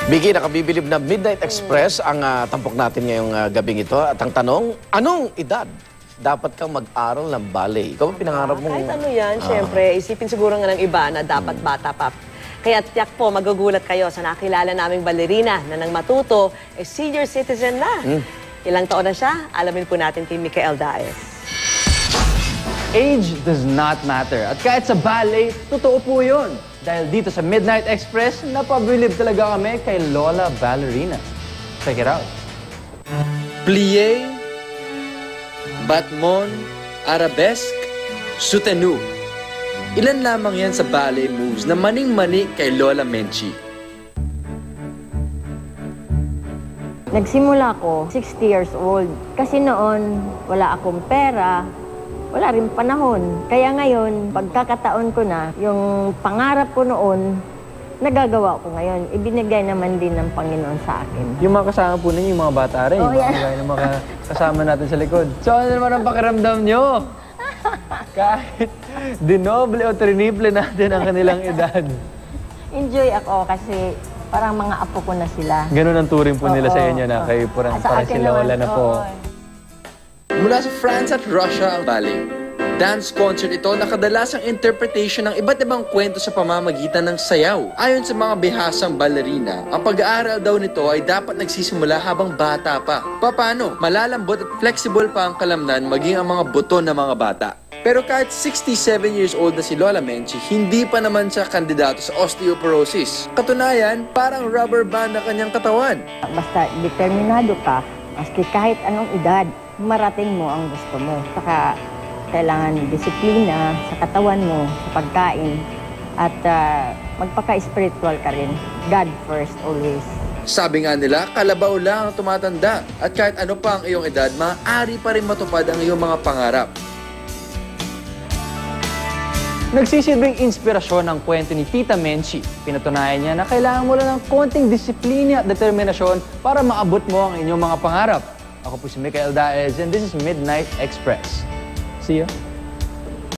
Biggie, nakabibilib na Midnight Express ang tampok natin ngayong gabing ito. At ang tanong, anong edad dapat kang mag-aral ng ballet? Ikaw ba pinangarap mo? Kahit ano yan, syempre, isipin siguro nga ng iba na dapat bata pa. Kaya tiyak po, magugulat kayo sa nakilala naming balerina na nang matuto, senior citizen na. Ilang taon na siya? Alamin po natin kay Micael Daes. Age does not matter. At kahit sa ballet, totoo po yun. Dahil dito sa Midnight Express, napabilib talaga kami kay Lola Ballerina. Check it out. Plie, batmon, arabesque, soutenu. Ilan lamang yan sa ballet moves na maning-mani kay Lola Menchie. Nagsimula ko 60 years old. Kasi noon, wala akong pera, wala rin panahon. Kaya ngayon, pagkakataon ko na, yung pangarap ko noon, nagagawa ko ngayon. Ibinigay naman din ng Panginoon sa akin. Yung mga kasama po ninyo, yung mga bata rin. Oh, yeah. Yung mga kasama natin sa likod. So ano naman ang pakiramdam nyo? Kahit dinoble o triniple natin ang kanilang edad. Enjoy ako kasi parang mga apo ko na sila. Ganun ang turing po nila sa inyo na kayo parang si Lola na po. Mula sa France at Russia ang ballet. Dance concert ito na kadalasang interpretation ng iba't ibang kwento sa pamamagitan ng sayaw. Ayon sa mga bihasang ballerina, ang pag-aaral daw nito ay dapat nagsisimula habang bata pa. Paano? Malalambot at flexible pa ang kalamnan maging ang mga buto ng mga bata. Pero kahit 67 years old na si Lola Menchie, hindi pa naman siya kandidato sa osteoporosis. Katunayan, parang rubber band na kanyang katawan. Basta determinado ka, maski kahit anong edad, marating mo ang gusto mo. Saka kailangan disiplina sa katawan mo, sa pagkain, at magpaka-spiritual ka rin. God first, always. Sabi nga nila, kalabaw lang ang tumatanda. At kahit ano pa ang iyong edad, maaari pa rin matupad ang iyong mga pangarap. Nagsisilbing inspirasyon ang kwento ni Tita Menchie. Pinatunayan niya na kailangan mo lang ng konting disiplina at determinasyon para maabot mo ang inyong mga pangarap. Ako po si Micael Daes and this is Midnight Express. See you.